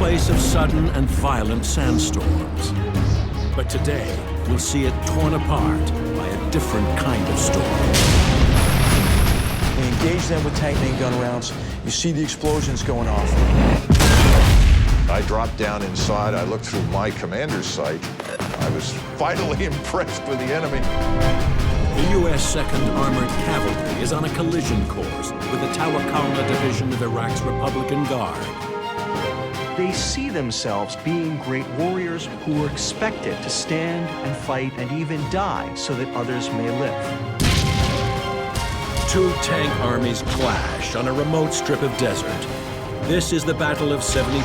place of sudden and violent sandstorms. But today, we'll see it torn apart by a different kind of storm. We engage them with tank main gun rounds. You see the explosions going off. I dropped down inside. I looked through my commander's sight. I was vitally impressed with the enemy. The U.S. 2nd Armored Cavalry is on a collision course with the Tawakalna Division of Iraq's Republican Guard. They see themselves being great warriors who are expected to stand and fight and even die so that others may live. Two tank armies clash on a remote strip of desert. This is the Battle of 73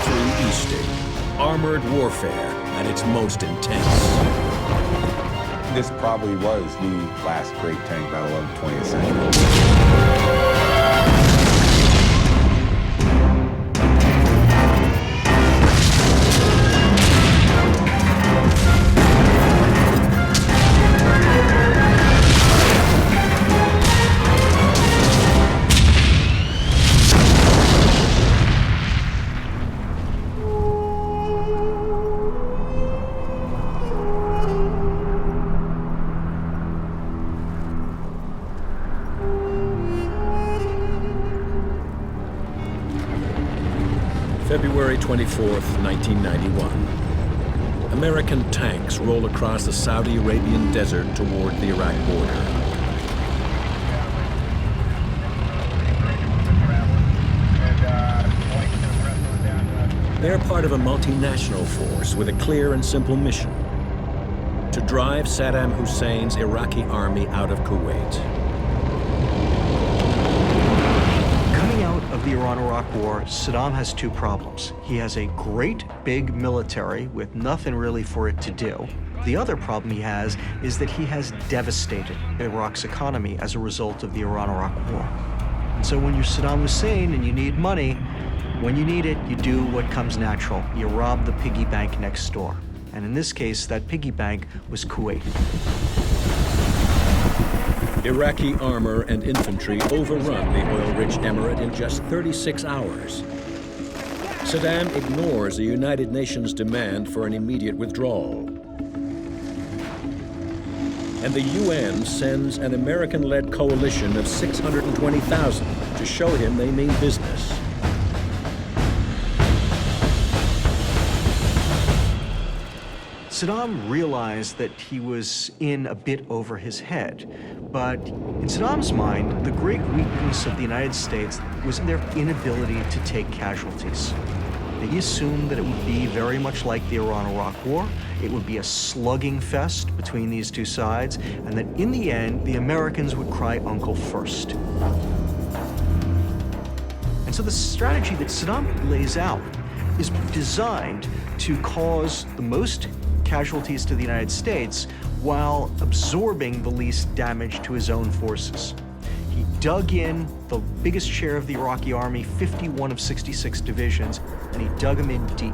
Easting, armored warfare at its most intense. This probably was the last great tank battle of the 20th century. February 24th, 1991. American tanks roll across the Saudi Arabian desert toward the Iraq border. They're part of a multinational force with a clear and simple mission: to drive Saddam Hussein's Iraqi army out of Kuwait. Of the Iran-Iraq War, Saddam has two problems. He has a great big military with nothing really for it to do. The other problem he has is that he has devastated Iraq's economy as a result of the Iran-Iraq War. And so when you're Saddam Hussein and you need money, when you need it, you do what comes natural. You rob the piggy bank next door. And in this case, that piggy bank was Kuwait. Iraqi armor and infantry overrun the oil-rich emirate in just 36 hours. Saddam ignores the United Nations demand for an immediate withdrawal. And the UN sends an American-led coalition of 620,000 to show him they mean business. Saddam realized that he was in a bit over his head, but in Saddam's mind, the great weakness of the United States was in their inability to take casualties. He assumed that it would be very much like the Iran-Iraq War. It would be a slugging fest between these two sides, and that in the end, the Americans would cry uncle first. And so the strategy that Saddam lays out is designed to cause the most casualties to the United States while absorbing the least damage to his own forces. He dug in the biggest share of the Iraqi army, 51 of 66 divisions, and he dug them in deep.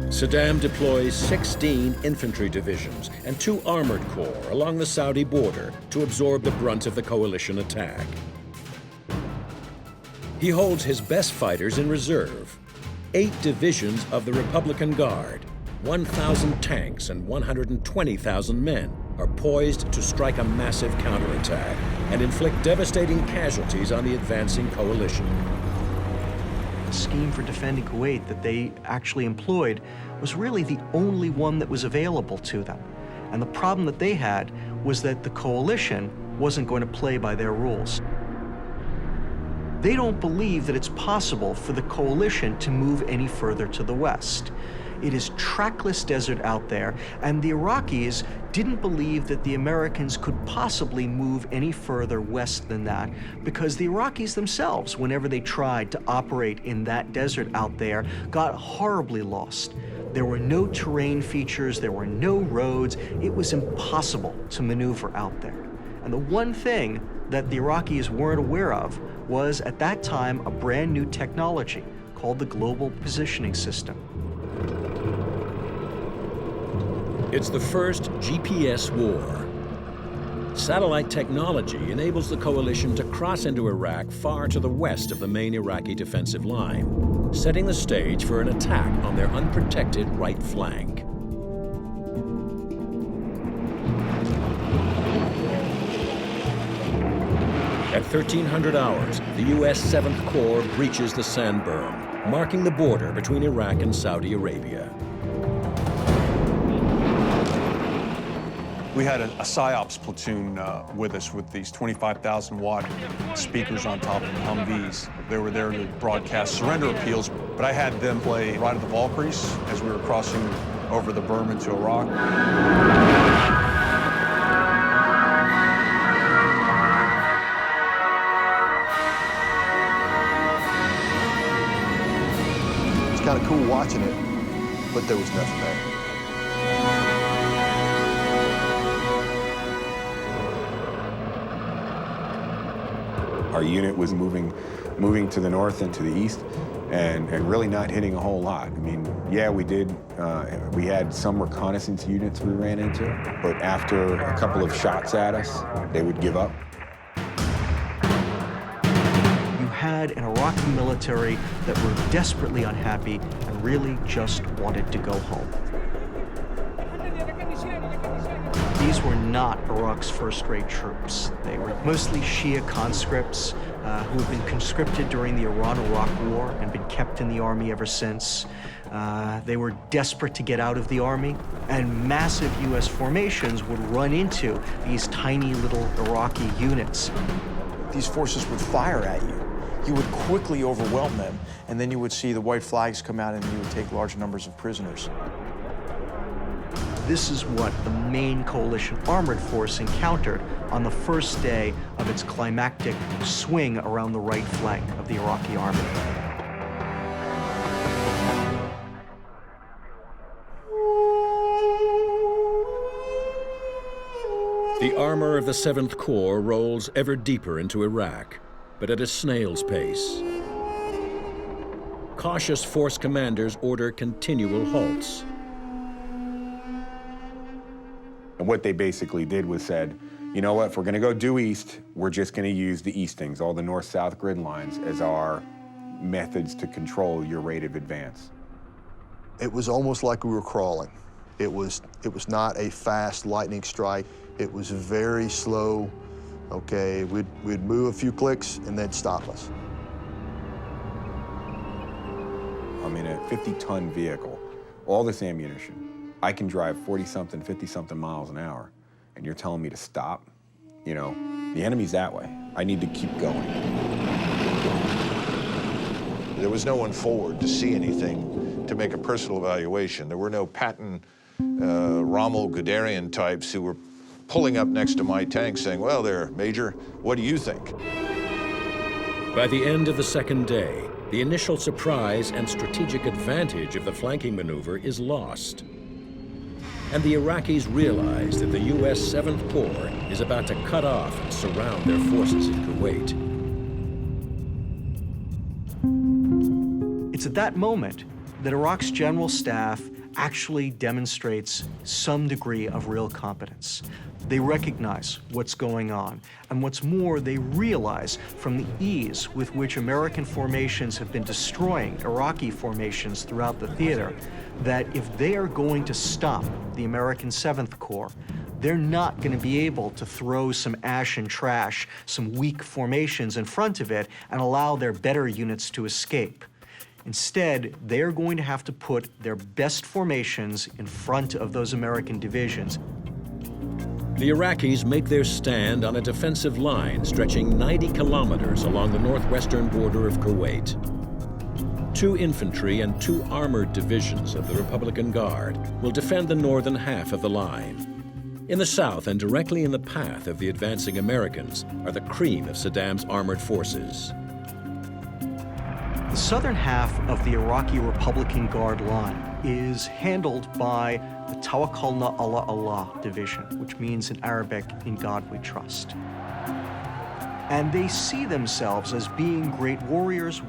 Saddam deploys 16 infantry divisions and 2 armored corps along the Saudi border to absorb the brunt of the coalition attack. He holds his best fighters in reserve. 8 divisions of the Republican Guard, 1,000 tanks and 120,000 men are poised to strike a massive counterattack and inflict devastating casualties on the advancing coalition. The scheme for defending Kuwait that they actually employed was really the only one that was available to them. And the problem that they had was that the coalition wasn't going to play by their rules. They don't believe that it's possible for the coalition to move any further to the west. It is trackless desert out there, and the Iraqis didn't believe that the Americans could possibly move any further west than that, because the Iraqis themselves, whenever they tried to operate in that desert out there, got horribly lost. There were no terrain features, there were no roads. It was impossible to maneuver out there. And the one thing that the Iraqis weren't aware of was, at that time, a brand new technology called the Global Positioning System. It's the first GPS war. Satellite technology enables the coalition to cross into Iraq far to the west of the main Iraqi defensive line, setting the stage for an attack on their unprotected right flank. At 1300 hours, the U.S. 7th Corps breaches the sand berm, marking the border between Iraq and Saudi Arabia. We had a PSYOPs platoon with us with these 25,000-watt speakers on top of Humvees. They were there to broadcast surrender appeals, but I had them play Ride of the Valkyries as we were crossing over the berm into Iraq. It's kind of cool watching it, but there was nothing there. Our unit was moving to the north and to the east, and really not hitting a whole lot. I mean, yeah, we did. We had some reconnaissance units we ran into, but after a couple of shots at us, they would give up. You had an Iraqi military that were desperately unhappy and really just wanted to go home. These were not Iraq's first-rate troops. They were mostly Shia conscripts who had been conscripted during the Iran-Iraq War and been kept in the army ever since. They were desperate to get out of the army, and massive U.S. formations would run into these tiny little Iraqi units. These forces would fire at you. You would quickly overwhelm them, and then you would see the white flags come out and you would take large numbers of prisoners. This is what the main coalition armored force encountered on the first day of its climactic swing around the right flank of the Iraqi army. The armor of the 7th Corps rolls ever deeper into Iraq, but at a snail's pace. Cautious force commanders order continual halts. And what they basically did was said, you know what, if we're going to go due east, we're just going to use the eastings, all the north-south grid lines, as our methods to control your rate of advance. It was almost like we were crawling. It was not a fast lightning strike. It was very slow. Okay, we'd move a few clicks and they'd stop us. I'm in a 50-ton vehicle, all this ammunition. I can drive 40-something, 50-something miles an hour, and you're telling me to stop? You know, the enemy's that way. I need to keep going. There was no one forward to see anything to make a personal evaluation. There were no Patton, Rommel, Guderian types who were pulling up next to my tank saying, well, there, Major, what do you think? By the end of the second day, the initial surprise and strategic advantage of the flanking maneuver is lost. And the Iraqis realize that the U.S. 7th Corps is about to cut off and surround their forces in Kuwait. It's at that moment that Iraq's general staff actually demonstrates some degree of real competence. They recognize what's going on, and what's more, they realize from the ease with which American formations have been destroying Iraqi formations throughout the theater, that if they are going to stop the American 7th Corps, they're not going to be able to throw some ash and trash, some weak formations in front of it and allow their better units to escape. Instead, they're going to have to put their best formations in front of those American divisions. The Iraqis make their stand on a defensive line stretching 90 kilometers along the northwestern border of Kuwait. 2 infantry and 2 armored divisions of the Republican Guard will defend the northern half of the line. In the south and directly in the path of the advancing Americans are the cream of Saddam's armored forces. The southern half of the Iraqi Republican Guard line is handled by the Tawakkalna ala Allah division, which means in Arabic, in God we trust. And they see themselves as being great warriors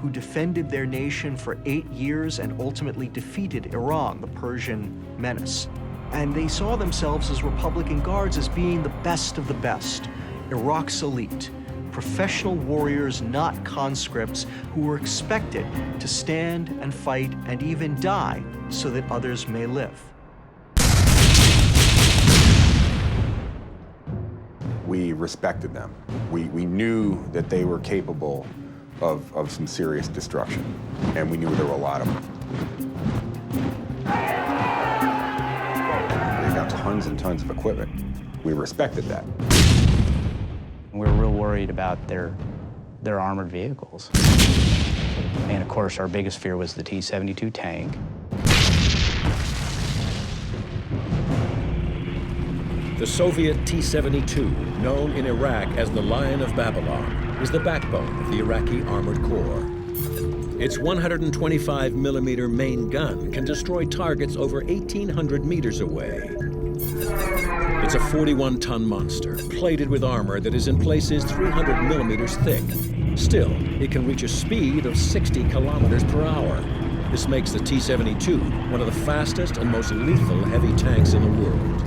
who defended their nation for 8 years and ultimately defeated Iran, the Persian menace. And they saw themselves as Republican Guards as being the best of the best, Iraq's elite, professional warriors, not conscripts, who were expected to stand and fight and even die so that others may live. We respected them. We knew that they were capable of some serious destruction, and we knew there were a lot of them. They got tons and tons of equipment. We respected that. We were real worried about their armored vehicles. And of course, our biggest fear was the T-72 tank. The Soviet T-72, known in Iraq as the Lion of Babylon, is the backbone of the Iraqi Armored Corps. Its 125mm main gun can destroy targets over 1,800 meters away. It's a 41-ton monster, plated with armor that is in places 300 millimeters thick. Still, it can reach a speed of 60 kilometers per hour. This makes the T-72 one of the fastest and most lethal heavy tanks in the world.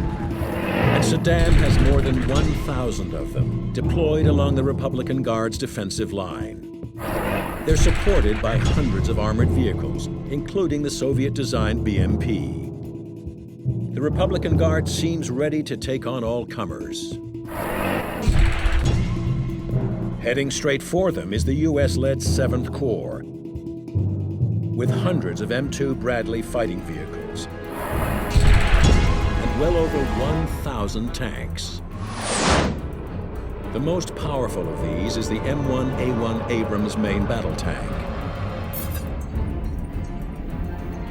And Saddam has more than 1,000 of them deployed along the Republican Guard's defensive line. They're supported by hundreds of armored vehicles, including the Soviet-designed BMP. The Republican Guard seems ready to take on all comers. Heading straight for them is the US-led 7th Corps, with hundreds of M2 Bradley fighting vehicles and well over 1,000 tanks. The most powerful of these is the M1A1 Abrams main battle tank.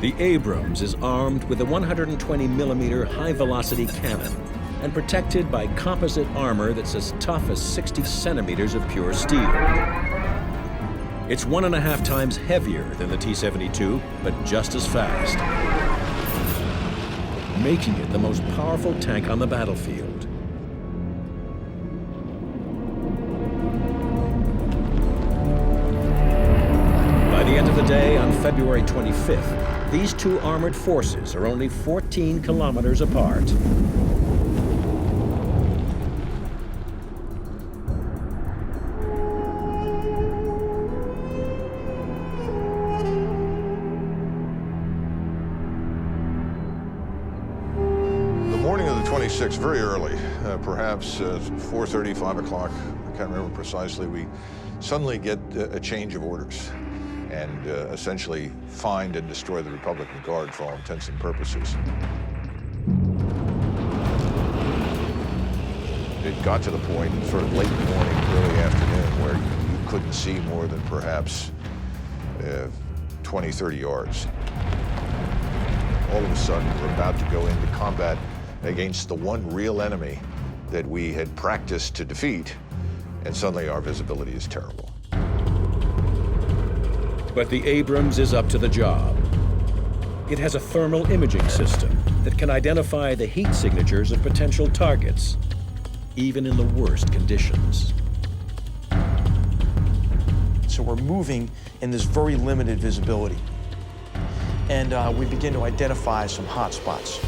The Abrams is armed with a 120mm high-velocity cannon and protected by composite armor that's as tough as 60 centimeters of pure steel. It's 1.5 times heavier than the T-72, but just as fast, making it the most powerful tank on the battlefield. By the end of the day, on February 25th, these two armored forces are only 14 kilometers apart. The morning of the 26th, very early, perhaps 4:30, 5 o'clock, I can't remember precisely, we suddenly get a change of orders and essentially find and destroy the Republican Guard for all intents and purposes. It got to the point, sort of late in the morning, early afternoon, where you couldn't see more than perhaps 20, 30 yards. All of a sudden, we're about to go into combat against the one real enemy that we had practiced to defeat, and suddenly our visibility is terrible. But the Abrams is up to the job. It has a thermal imaging system that can identify the heat signatures of potential targets, even in the worst conditions. So we're moving in this very limited visibility. And we begin to identify some hot spots.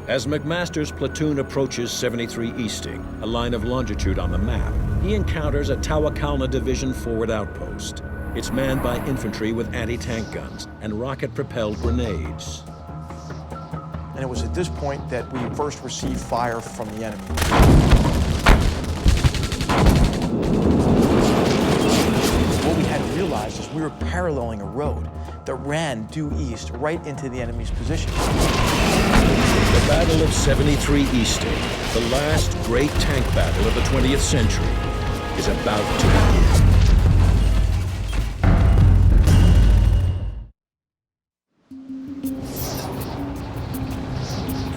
As McMaster's platoon approaches 73 Easting, a line of longitude on the map, he encounters a Tawakalna Division forward outpost. It's manned by infantry with anti-tank guns and rocket-propelled grenades. And it was at this point that we first received fire from the enemy. What we had to realize is we were paralleling a road that ran due east right into the enemy's position. The Battle of 73 Easting, the last great tank battle of the 20th century, is about to begin.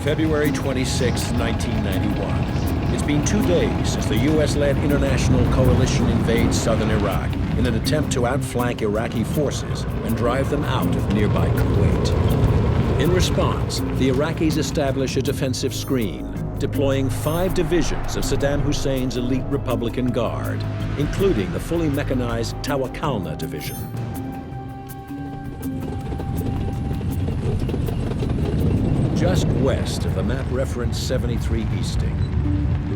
February 26, 1991. It's been 2 days since the US-led international coalition invades southern Iraq in an attempt to outflank Iraqi forces and drive them out of nearby Kuwait. In response, the Iraqis establish a defensive screen, deploying 5 divisions of Saddam Hussein's elite Republican Guard, including the fully mechanized Tawakalna Division. Just west of the map reference 73 Easting,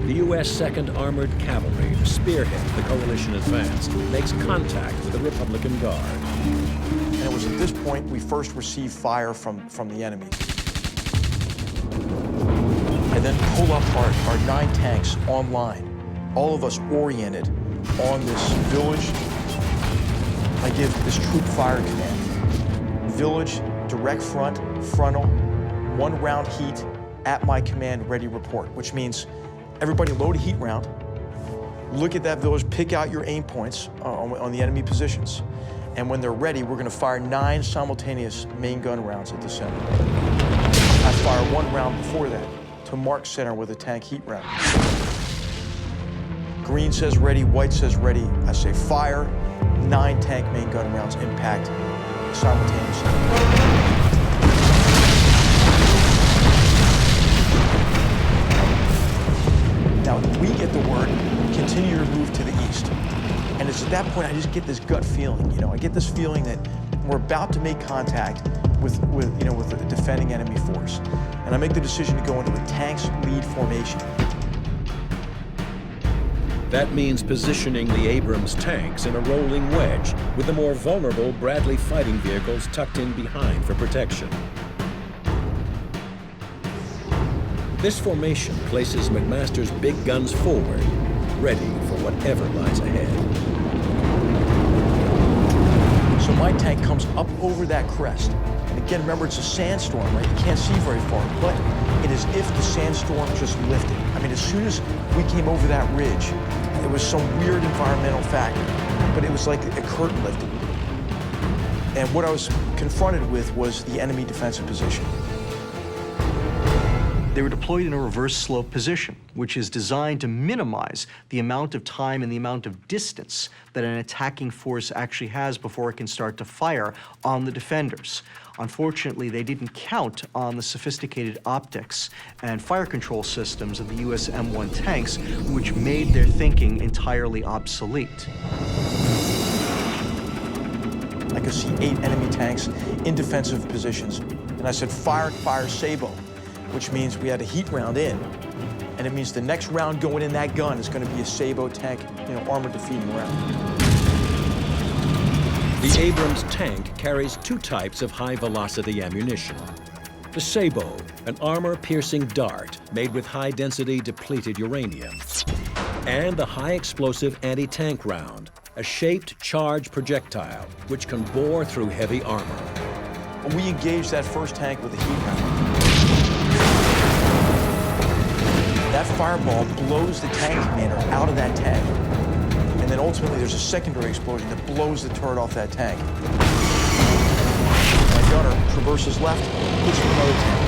the U.S. 2nd Armored Cavalry, the spearhead of the coalition advance, makes contact with the Republican Guard. And it was at this point we first received fire from the enemy. I then pull up our 9 tanks online, all of us oriented on this village. I give this troop fire command. Village, direct front, frontal, 1 round heat, at my command, ready report, which means everybody load a heat round, look at that village, pick out your aim points on the enemy positions, and when they're ready, we're gonna fire 9 simultaneous main gun rounds at the center. I fire 1 round before that to mark center with a tank heat round. Green says ready, white says ready. I say fire, 9 tank main gun rounds impact simultaneously. Now, we get the word, continue to move to the east. And it's at that point I just get this gut feeling, you know, I get this feeling that we're about to make contact with a defending enemy force. And I make the decision to go into a tanks lead formation. That means positioning the Abrams tanks in a rolling wedge with the more vulnerable Bradley fighting vehicles tucked in behind for protection. This formation places McMaster's big guns forward, ready for whatever lies ahead. So my tank comes up over that crest. And again, remember, it's a sandstorm, right? You can't see very far, but it is if the sandstorm just lifted. I mean, as soon as we came over that ridge, it was some weird environmental factor, but it was like a curtain lifted. And what I was confronted with was the enemy defensive position. They were deployed in a reverse slope position, which is designed to minimize the amount of time and the amount of distance that an attacking force actually has before it can start to fire on the defenders. Unfortunately, they didn't count on the sophisticated optics and fire control systems of the US M1 tanks, which made their thinking entirely obsolete. I could see 8 enemy tanks in defensive positions, and I said, fire, Sabo, which means we had a heat round in, and it means the next round going in that gun is going to be a Sabo tank, you know, armor defeating round. The Abrams tank carries 2 types of high-velocity ammunition. The Sabo, an armor-piercing dart made with high-density depleted uranium, and the high-explosive anti-tank round, a shaped charge projectile which can bore through heavy armor. We engaged that first tank with a heat round. That fireball blows the tank commander out of that tank. And then ultimately there's a secondary explosion that blows the turret off that tank. My gunner traverses left, hits another tank.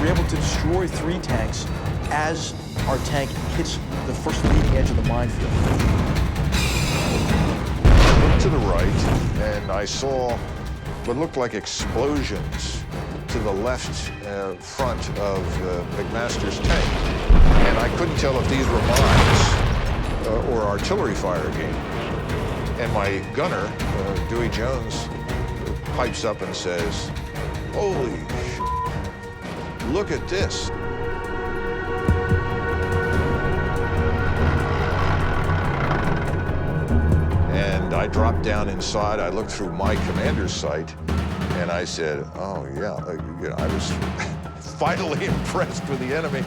We're able to destroy 3 tanks as our tank hits the first leading edge of the minefield. I looked to the right and I saw what looked like explosions to the left front of McMaster's tank. And I couldn't tell if these were mines or artillery fire again. And my gunner, Dewey Jones, pipes up and says, "Holy shit, look at this." And I dropped down inside. I looked through my commander's sight, and I said, "Oh yeah," you know, I was finally impressed with the enemy.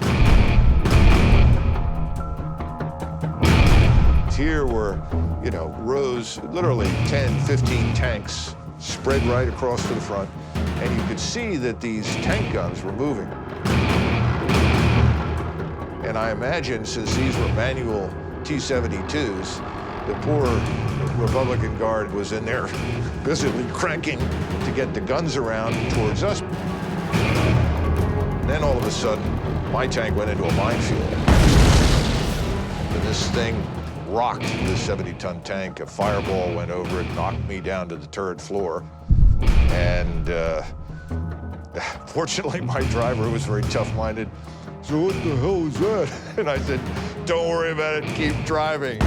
Here were, you know, rows, literally 10, 15 tanks spread right across to the front, and you could see that these tank guns were moving. And I imagine, since these were manual T-72s, the poor Republican Guard was in there busily cranking to get the guns around towards us. And then all of a sudden, my tank went into a minefield. And this thing rocked the 70-ton tank. A fireball went over it, knocked me down to the turret floor. And fortunately, my driver was very tough-minded. "So what the hell is that?" And I said, "Don't worry about it, keep driving."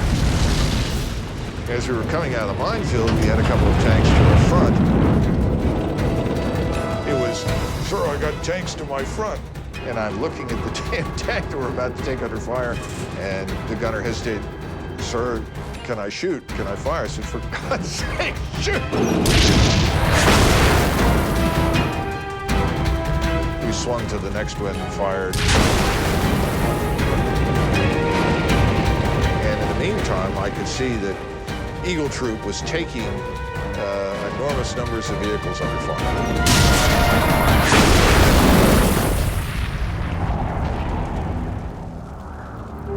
As we were coming out of the minefield, we had a couple of tanks to our front. It was, "Sir, I got tanks to my front." And I'm looking at the damn tank that we're about to take under fire, and the gunner hesitated. "Sir, can I shoot? Can I fire?" I said, "For God's sake, shoot!" We swung to the next one and fired. And in the meantime, I could see that Eagle Troop was taking enormous numbers of vehicles under fire.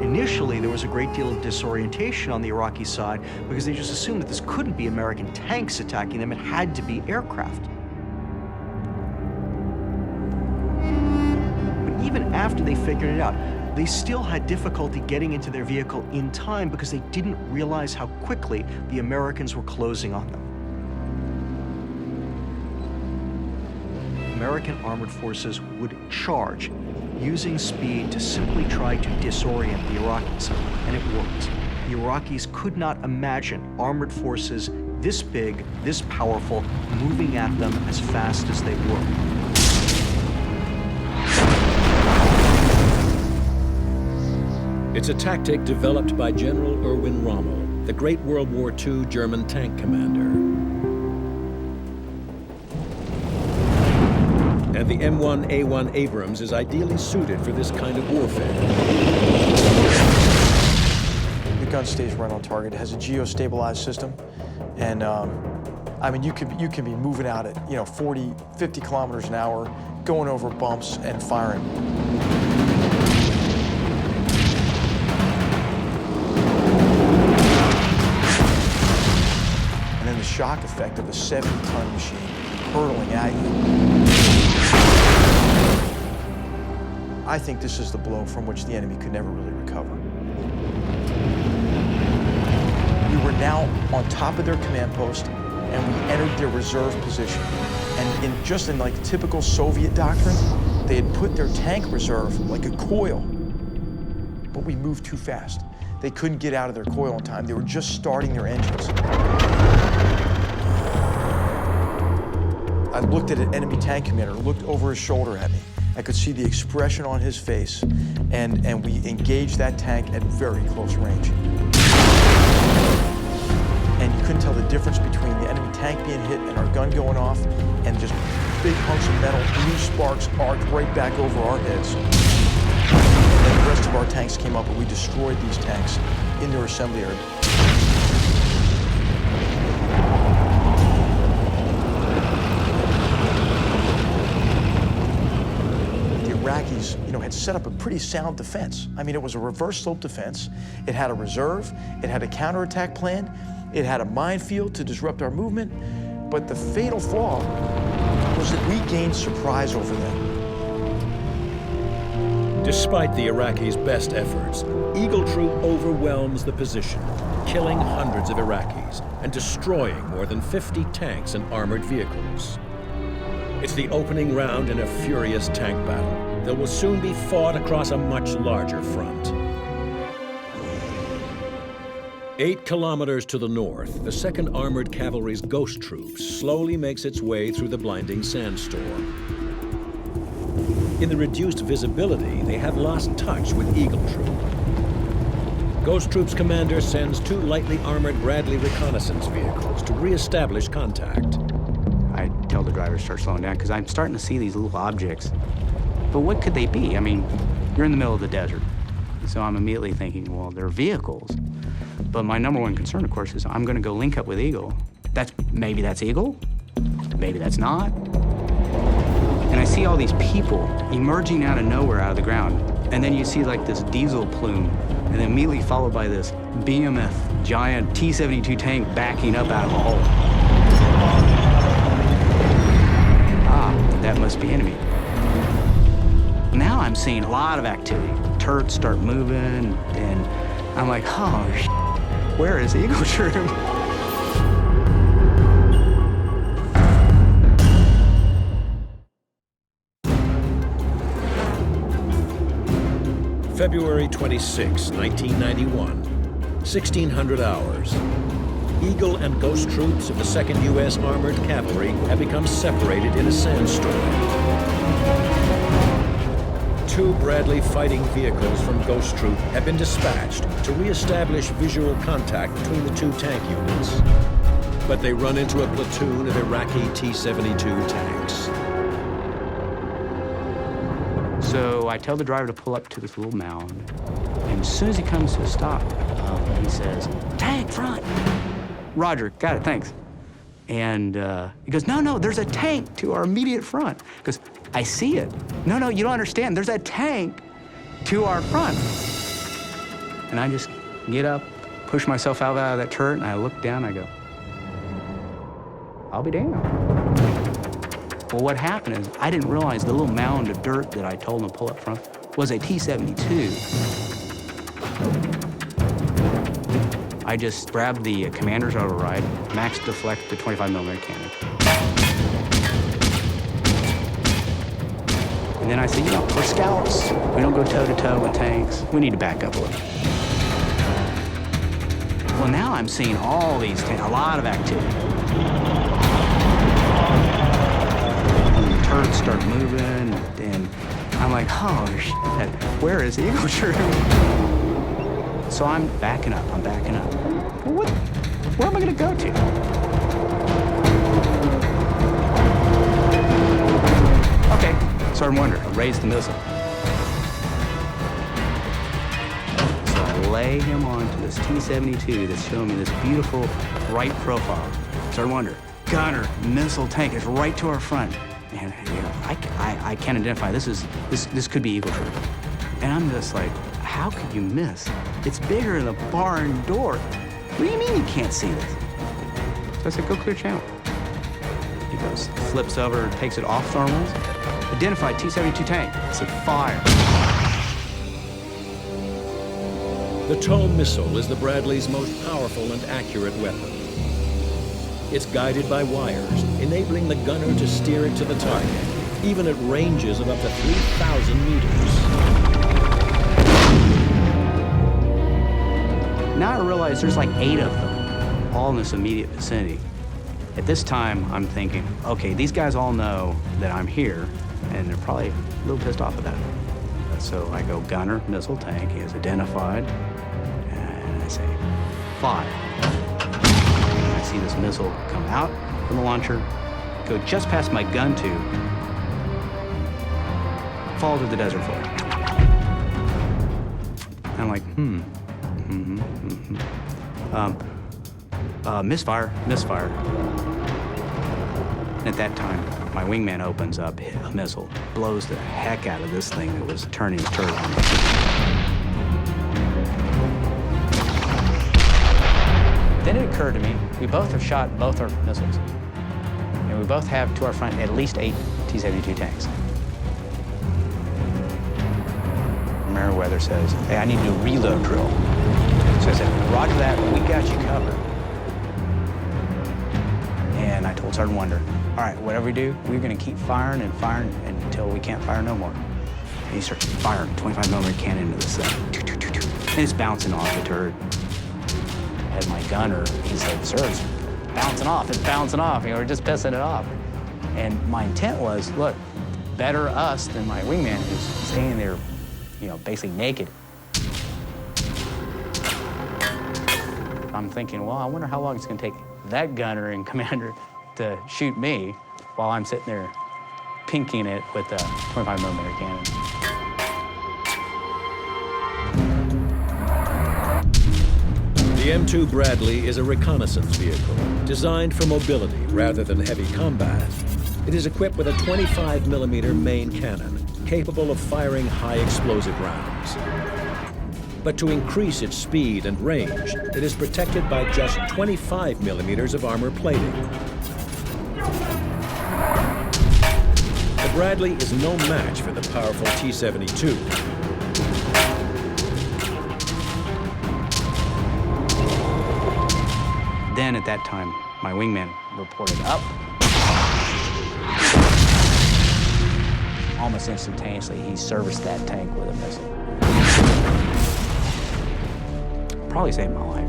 Initially, there was a great deal of disorientation on the Iraqi side because they just assumed that this couldn't be American tanks attacking them. It had to be aircraft. But even after they figured it out, they still had difficulty getting into their vehicle in time because they didn't realize how quickly the Americans were closing on them. American armored forces would charge, using speed to simply try to disorient the Iraqis, and it worked. The Iraqis could not imagine armored forces this big, this powerful, moving at them as fast as they were. It's a tactic developed by General Erwin Rommel, the great World War II German tank commander. And the M1A1 Abrams is ideally suited for this kind of warfare. The gun stays right on target. It has a geostabilized system, and I mean, you can be moving out at 40, 50 kilometers an hour, going over bumps and firing. And then the shock effect of a 70-ton machine hurtling at you. I think this is the blow from which the enemy could never really recover. We were now on top of their command post, and we entered their reserve position. And just in like typical Soviet doctrine, they had put their tank reserve like a coil, but we moved too fast. They couldn't get out of their coil in time. They were just starting their engines. I looked at an enemy tank commander, looked over his shoulder at me. I could see the expression on his face, and we engaged that tank at very close range. And you couldn't tell the difference between the enemy tank being hit and our gun going off, and just big hunks of metal, blue sparks arced right back over our heads. And then the rest of our tanks came up, and we destroyed these tanks in their assembly area. Iraqis, had set up a pretty sound defense. I mean, it was a reverse slope defense. It had a reserve. It had a counterattack plan. It had a minefield to disrupt our movement. But the fatal flaw was that we gained surprise over them. Despite the Iraqis' best efforts, Eagle Troop overwhelms the position, killing hundreds of Iraqis and destroying more than 50 tanks and armored vehicles. It's the opening round in a furious tank battle that will soon be fought across a much larger front. 8 kilometers to the north, the 2nd Armored Cavalry's Ghost Troop slowly makes its way through the blinding sandstorm. In the reduced visibility, they have lost touch with Eagle Troop. Ghost Troop's commander sends 2 lightly armored Bradley reconnaissance vehicles to re-establish contact. I tell the driver to start slowing down because I'm starting to see these little objects. But what could they be? I mean, you're in the middle of the desert. So I'm immediately thinking, well, they're vehicles. But my number one concern, of course, is I'm going to go link up with Eagle. Maybe that's Eagle, maybe that's not. And I see all these people emerging out of nowhere, out of the ground. And then you see like this diesel plume, and then immediately followed by this behemoth, giant T-72 tank backing up out of a hole. That must be enemy. Now I'm seeing a lot of activity. Turrets start moving, and I'm like, oh, where is Eagle Troop? February 26, 1991, 1600 hours. Eagle and Ghost troops of the 2nd U.S. Armored Cavalry have become separated in a sandstorm. 2 Bradley fighting vehicles from Ghost Troop have been dispatched to reestablish visual contact between the 2 tank units. But they run into a platoon of Iraqi T-72 tanks. So I tell the driver to pull up to this little mound, and as soon as he comes to a stop, he says, "Tank front." "Roger, got it, thanks." And he goes, no, there's a tank to our immediate front. Because I see it. No, you don't understand. There's a tank to our front. And I just get up, push myself out of that turret, and I look down, I go, I'll be damned. Well, what happened is I didn't realize the little mound of dirt that I told him to pull up front was a T-72. I just grabbed the commander's override, max deflect the 25mm cannon. And then I said, we're scouts. We don't go toe-to-toe with tanks. We need to back up a little. Well, now I'm seeing all these tanks, a lot of activity. And the turrets start moving, and I'm like, oh, shit, where is Eagle Troop? So I'm backing up. Well, where am I gonna go to? Okay, Sergeant Wonder, raise the missile. So I lay him onto this T-72 that's showing me this beautiful right profile. Sergeant Wonder, gunner, missile tank is right to our front. And I can't identify, this could be Eagle Troop. And I'm just like, how could you miss? It's bigger than a barn door. What do you mean you can't see this? So I said, go clear channel. He goes, flips over, takes it off thermals. Identified T-72 tank. I said, fire. The TOW missile is the Bradley's most powerful and accurate weapon. It's guided by wires, enabling the gunner to steer it to the target, even at ranges of up to 3,000 meters. Now I realize there's like 8 of them, all in this immediate vicinity. At this time, I'm thinking, okay, these guys all know that I'm here, and they're probably a little pissed off about it. So I go gunner, missile tank, he is identified, and I say, fire. And I see this missile come out from the launcher, go just past my gun tube, fall to the desert floor. And I'm like, misfire. And at that time, my wingman opens up a missile, blows the heck out of this thing that was turning the turret on me. Then it occurred to me, we both have shot both our missiles. And we both have to our front at least 8 T-72 tanks. Meriwether says, hey, I need to do a reload drill. So I said, roger that, we got you covered. And I told Sergeant Wonder, all right, whatever we do, we're gonna keep firing and firing until we can't fire no more. And he starts firing 25mm cannon into this thing. And it's bouncing off the turret. And my gunner, he said, sir, it's bouncing off, we're just pissing it off. And my intent was, look, better us than my wingman who's staying there, basically naked. I'm thinking, well, I wonder how long it's gonna take that gunner and commander to shoot me while I'm sitting there pinking it with a 25mm cannon. The M2 Bradley is a reconnaissance vehicle designed for mobility rather than heavy combat. It is equipped with a 25mm main cannon capable of firing high explosive rounds. But to increase its speed and range, it is protected by just 25mm of armor plating. The Bradley is no match for the powerful T-72. Then at that time, my wingman reported up. Almost instantaneously, he serviced that tank with a missile. Probably saved my life.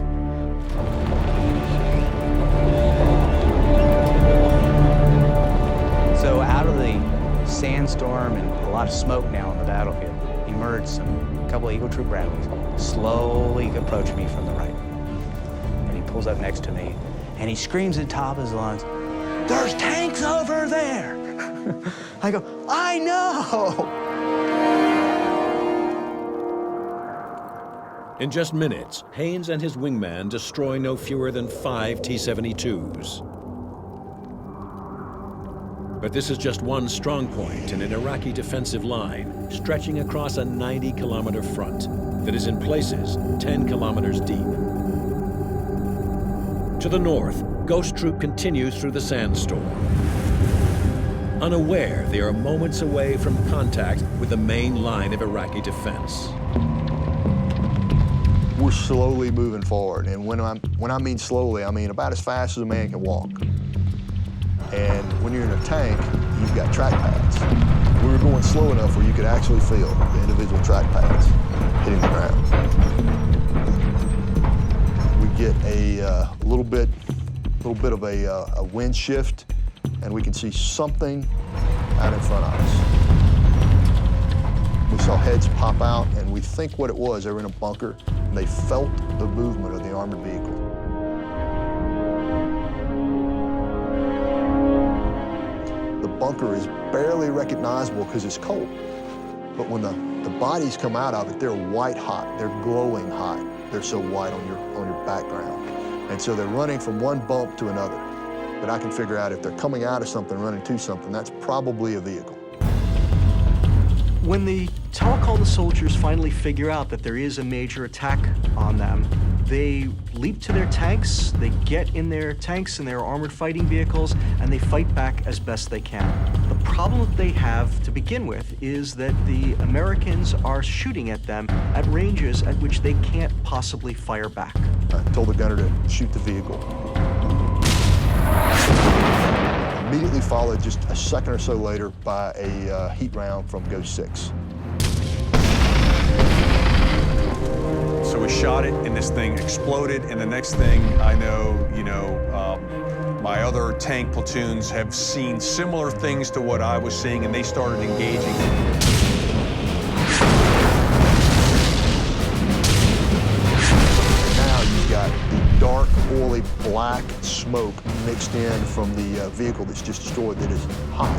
So out of the sandstorm and a lot of smoke now on the battlefield, emerged a couple of Eagle Troop Bradleys, slowly approach me from the right. And he pulls up next to me, and he screams at the top of his lungs, "There's tanks over there!" I go, "I know!" In just minutes, Haynes and his wingman destroy no fewer than 5 T-72s. But this is just one strong point in an Iraqi defensive line stretching across a 90-kilometer front that is in places 10 kilometers deep. To the north, Ghost Troop continues through the Sandstorm. Unaware they are moments away from contact with the main line of Iraqi defense. We're slowly moving forward, and when I mean slowly, I mean about as fast as a man can walk. And when you're in a tank, you've got track pads. We were going slow enough where you could actually feel the individual track pads hitting the ground. We get a little bit of a wind shift, and we can see something out in front of us. We saw heads pop out, and we think what it was. They were in a bunker, and they felt the movement of the armored vehicle. The bunker is barely recognizable because it's cold. But when the bodies come out of it, they're white hot. They're glowing hot. They're so white on your background. And so they're running from one bump to another. But I can figure out if they're coming out of something, running to something, that's probably a vehicle. When the Talcon soldiers finally figure out that there is a major attack on them, they leap to their tanks, they get in their tanks and their armored fighting vehicles, and they fight back as best they can. The problem that they have to begin with is that the Americans are shooting at them at ranges at which they can't possibly fire back. I told the gunner to shoot the vehicle. Immediately followed just a second or so later by a heat round from Ghost 6. So we shot it, and this thing exploded, and the next thing I know, my other tank platoons have seen similar things to what I was seeing, and they started engaging. Now you've got the dark, oily, black smoke mixed in from the vehicle that's just destroyed that is hot.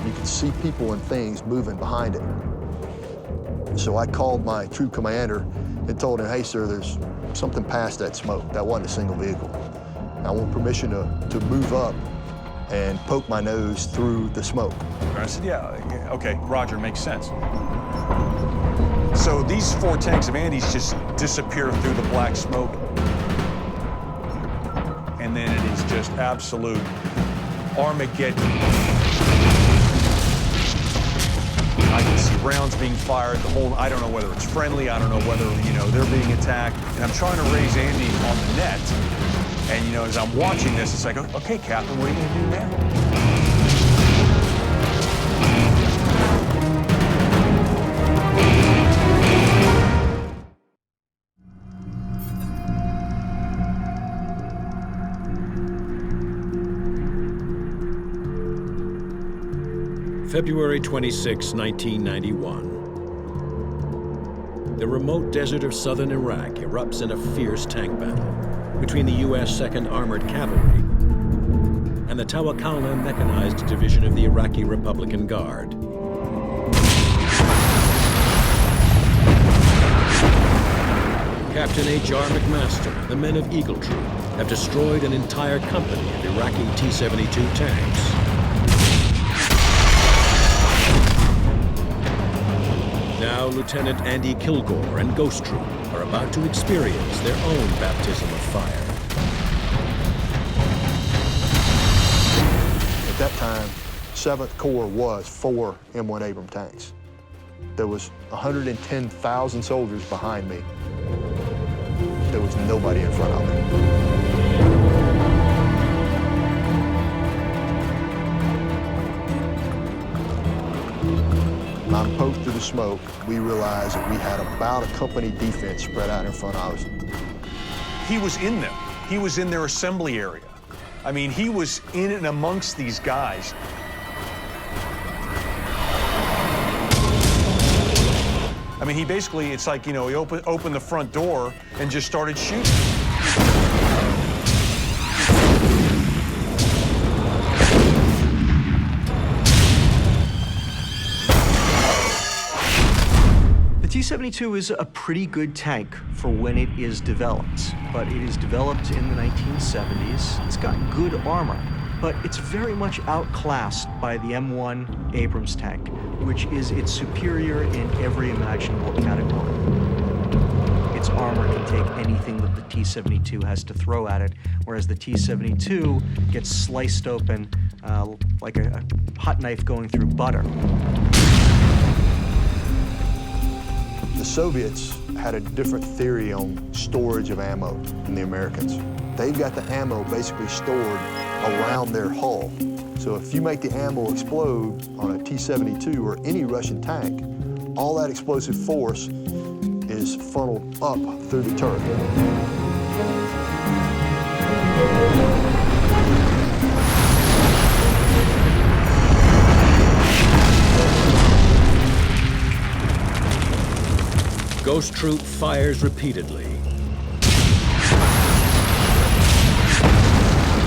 You can see people and things moving behind it. So I called my troop commander and told him, "Hey, sir, there's something past that smoke. That wasn't a single vehicle. I want permission to move up and poke my nose through the smoke." I said, yeah, okay, Roger, makes sense. So these 4 tanks of Andy's just disappear through the black smoke. And then it is just absolute Armageddon. I can see rounds being fired, I don't know whether it's friendly, I don't know whether, they're being attacked. And I'm trying to raise Andy on the net. And, as I'm watching this, it's like, okay, Captain, what are you going to do now? February 26, 1991. The remote desert of southern Iraq erupts in a fierce tank battle between the U.S. 2nd Armored Cavalry and the Tawakalna Mechanized Division of the Iraqi Republican Guard. Captain H.R. McMaster and the men of Eagle Troop have destroyed an entire company of Iraqi T-72 tanks. Now Lieutenant Andy Kilgore and Ghost Troop are about to experience their own baptism of fire. At that time, 7th Corps was 4 M1 Abrams tanks. There was 110,000 soldiers behind me. There was nobody in front of me. I'm poked through the smoke. We realized that we had about a company defense spread out in front of us. He was in them. He was in their assembly area. I mean, he was in and amongst these guys. I mean, he basically, it's like, you know, he opened the front door and just started shooting. The T-72 is a pretty good tank for when it is developed, but it is developed in the 1970s. It's got good armor, but it's very much outclassed by the M1 Abrams tank, which is its superior in every imaginable category. Its armor can take anything that the T-72 has to throw at it, whereas the T-72 gets sliced open like a hot knife going through butter. The Soviets had a different theory on storage of ammo than the Americans. They've got the ammo basically stored around their hull. So if you make the ammo explode on a T-72 or any Russian tank, all that explosive force is funneled up through the turret. Ghost Troop fires repeatedly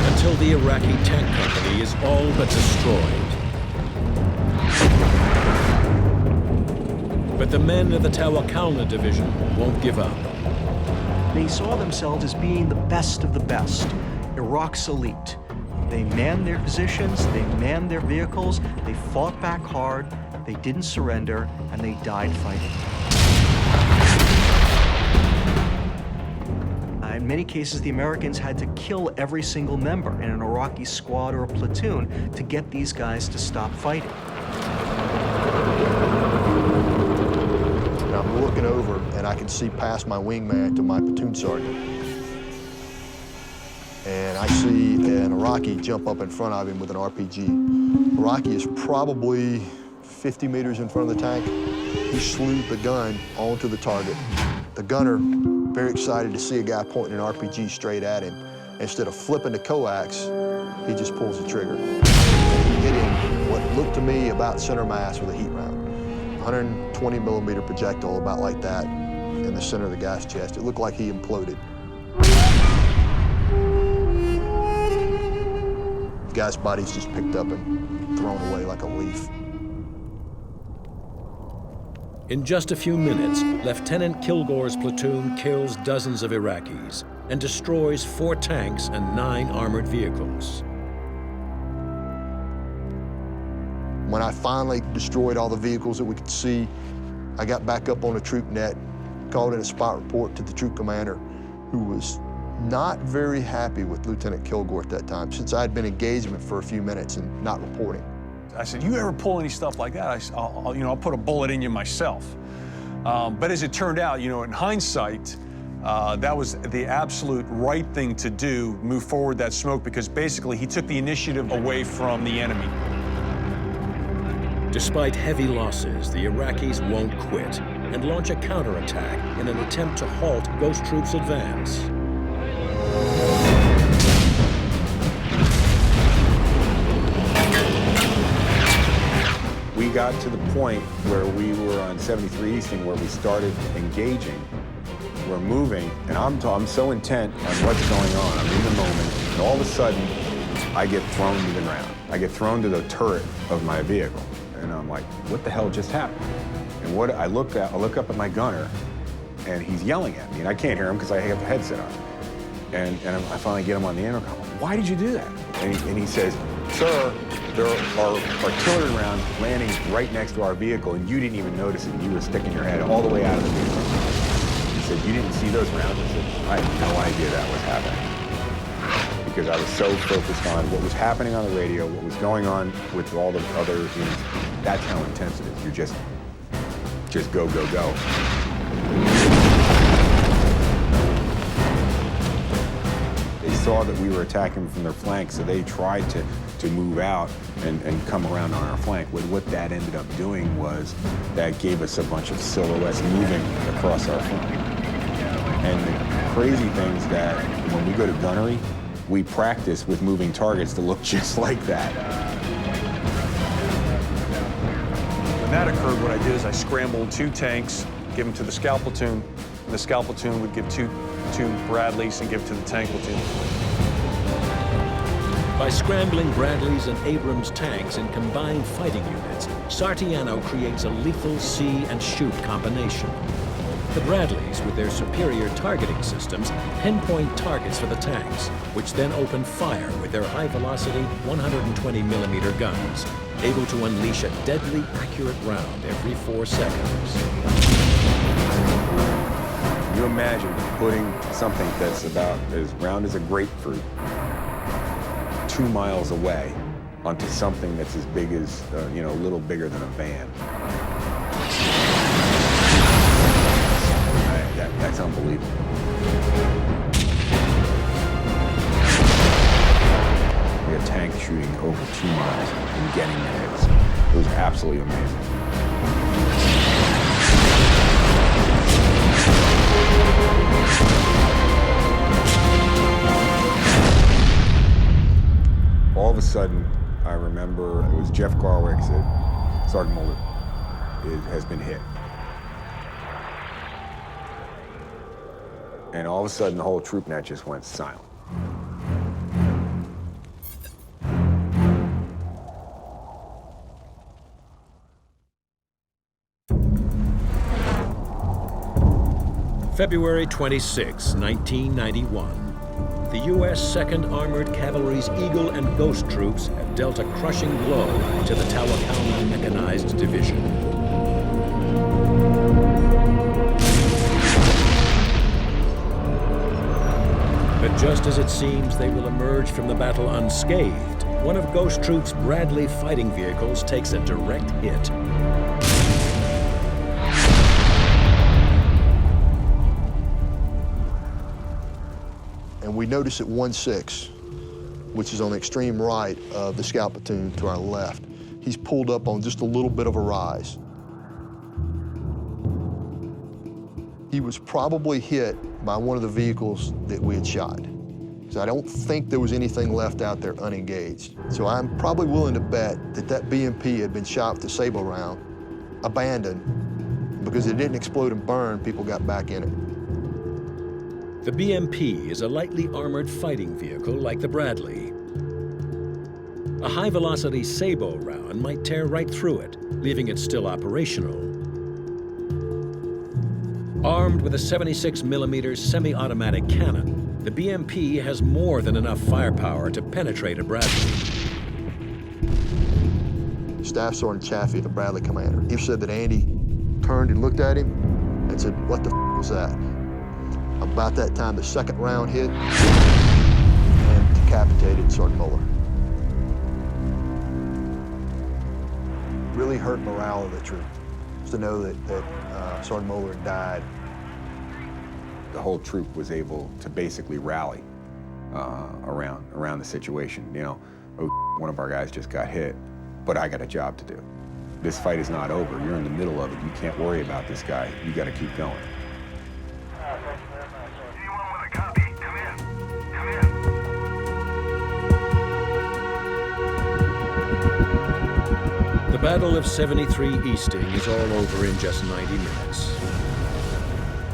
until the Iraqi tank company is all but destroyed. But the men of the Tawakalna division won't give up. They saw themselves as being the best of the best, Iraq's elite. They manned their positions, they manned their vehicles, they fought back hard, they didn't surrender, and they died fighting. In many cases, the Americans had to kill every single member in an Iraqi squad or a platoon to get these guys to stop fighting. And I'm looking over, and I can see past my wingman to my platoon sergeant. And I see an Iraqi jump up in front of him with an RPG. Iraqi is probably 50 meters in front of the tank. He slewed the gun onto the target. The gunner, very excited to see a guy pointing an RPG straight at him. Instead of flipping the coax, he just pulls the trigger. And he hit him what looked to me about center mass with a heat round. 120 millimeter projectile, about like that, in the center of the guy's chest. It looked like he imploded. The guy's body's just picked up and thrown away like a leaf. In just a few minutes, Lieutenant Kilgore's platoon kills dozens of Iraqis and destroys 4 tanks and 9 armored vehicles. When I finally destroyed all the vehicles that we could see, I got back up on a troop net, called in a spot report to the troop commander, who was not very happy with Lieutenant Kilgore at that time, since I had been engaged with him for a few minutes and not reporting. I said, you ever pull any stuff like that? I'll put a bullet in you myself. But as it turned out, you know, in hindsight, that was the absolute right thing to do, move forward that smoke, because basically he took the initiative away from the enemy. Despite heavy losses, the Iraqis won't quit and launch a counterattack in an attempt to halt Ghost Troop's advance. We got to the point where we were on 73 Easting, where we started engaging. We're moving, and I'm so intent on what's going on. I'm in the moment, and all of a sudden, I get thrown to the ground. I get thrown to the turret of my vehicle, and I'm like, what the hell just happened? And what I look up at my gunner, and he's yelling at me, and I can't hear him because I have the headset on. And I finally get him on the intercom. Why did you do that? And he says, sir, there are artillery rounds landing right next to our vehicle, and you didn't even notice it. You were sticking your head all the way out of the vehicle. He said, you didn't see those rounds? I said, I had no idea that was happening. Because I was so focused on what was happening on the radio, what was going on with all the other units. That's how intense it is. You're just go, go, go. They saw that we were attacking from their flank, so they tried to move out and come around on our flank. What that ended up doing was that gave us a bunch of silhouettes moving across our flank. And the crazy thing is that when we go to gunnery, we practice with moving targets to look just like that. When that occurred, what I did is I scrambled 2 tanks, give them to the scout platoon, and the scout platoon would give two Bradleys and give to the tank platoon. By scrambling Bradleys and Abrams tanks in combined fighting units, Sartiano creates a lethal see and shoot combination. The Bradleys, with their superior targeting systems, pinpoint targets for the tanks, which then open fire with their high-velocity 120mm guns, able to unleash a deadly accurate round every 4 seconds. Can you imagine putting something that's about as round as a grapefruit 2 miles away onto something that's as big as, a little bigger than a van? That's unbelievable. We had tanks shooting over 2 miles and getting the hits. It was absolutely amazing. All of a sudden, I remember it was Jeff Garwick said, Sergeant Mulder has been hit. And all of a sudden, the whole troop net just went silent. February 26, 1991. The U.S. 2nd Armored Cavalry's Eagle and Ghost troops have dealt a crushing blow to the Tawakkalna Mechanized Division. But just as it seems they will emerge from the battle unscathed, one of Ghost Troop's Bradley fighting vehicles takes a direct hit. And we notice at 1-6, which is on the extreme right of the scout platoon to our left, he's pulled up on just a little bit of a rise. He was probably hit by one of the vehicles that we had shot. So I don't think there was anything left out there unengaged. So I'm probably willing to bet that that BMP had been shot with a sabot round, abandoned, because it didn't explode and burn, people got back in it. The BMP is a lightly armored fighting vehicle like the Bradley. A high-velocity sabot round might tear right through it, leaving it still operational. Armed with a 76mm semi-automatic cannon, the BMP has more than enough firepower to penetrate a Bradley. Staff Sergeant Chaffee, the Bradley commander, he said that Andy turned and looked at him and said, "What the f was that?" About that time, the second round hit and decapitated Sergeant Muller. Really hurt morale of the troop to know that Sergeant Muller had died. The whole troop was able to basically rally around the situation. One of our guys just got hit, but I got a job to do. This fight is not over. You're in the middle of it. You can't worry about this guy. You got to keep going. The Battle of 73 Easting is all over in just 90 minutes.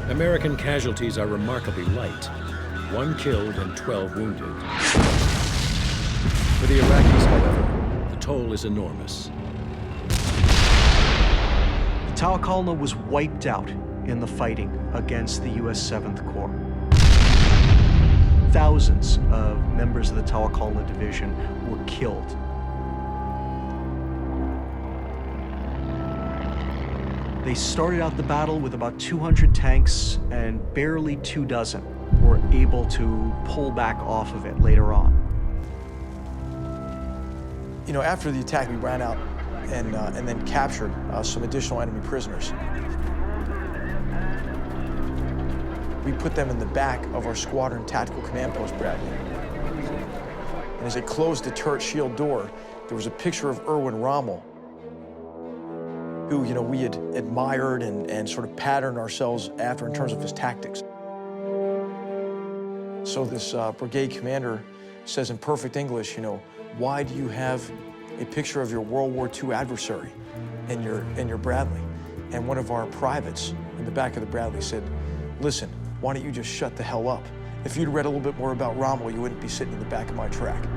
American casualties are remarkably light, 1 killed and 12 wounded. For the Iraqis, however, the toll is enormous. The Tawakkalna was wiped out in the fighting against the U.S. 7th Corps. Thousands of members of the Tawakkalna Division were killed. They started out the battle with about 200 tanks, and barely 24 were able to pull back off of it later on. After the attack, we ran out and then captured some additional enemy prisoners. We put them in the back of our squadron tactical command post, Bradley. And as they closed the turret shield door, there was a picture of Erwin Rommel, who, we had admired and sort of patterned ourselves after in terms of his tactics. So this brigade commander says in perfect English, you know, why do you have a picture of your World War II adversary in your Bradley? And one of our privates in the back of the Bradley said, listen, why don't you just shut the hell up? If you'd read a little bit more about Rommel, you wouldn't be sitting in the back of my track.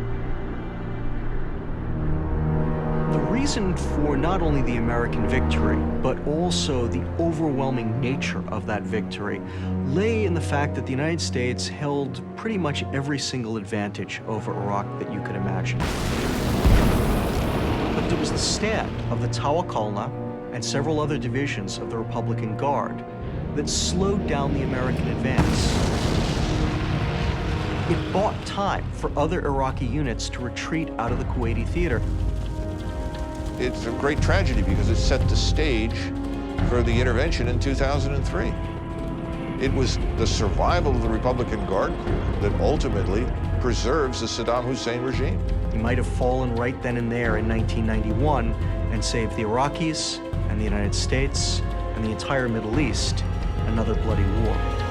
The reason for not only the American victory, but also the overwhelming nature of that victory lay in the fact that the United States held pretty much every single advantage over Iraq that you could imagine. But there was the stand of the Tawakalna and several other divisions of the Republican Guard that slowed down the American advance. It bought time for other Iraqi units to retreat out of the Kuwaiti theater. It's a great tragedy because it set the stage for the intervention in 2003. It was the survival of the Republican Guard Corps that ultimately preserves the Saddam Hussein regime. He might have fallen right then and there in 1991 and saved the Iraqis and the United States and the entire Middle East another bloody war.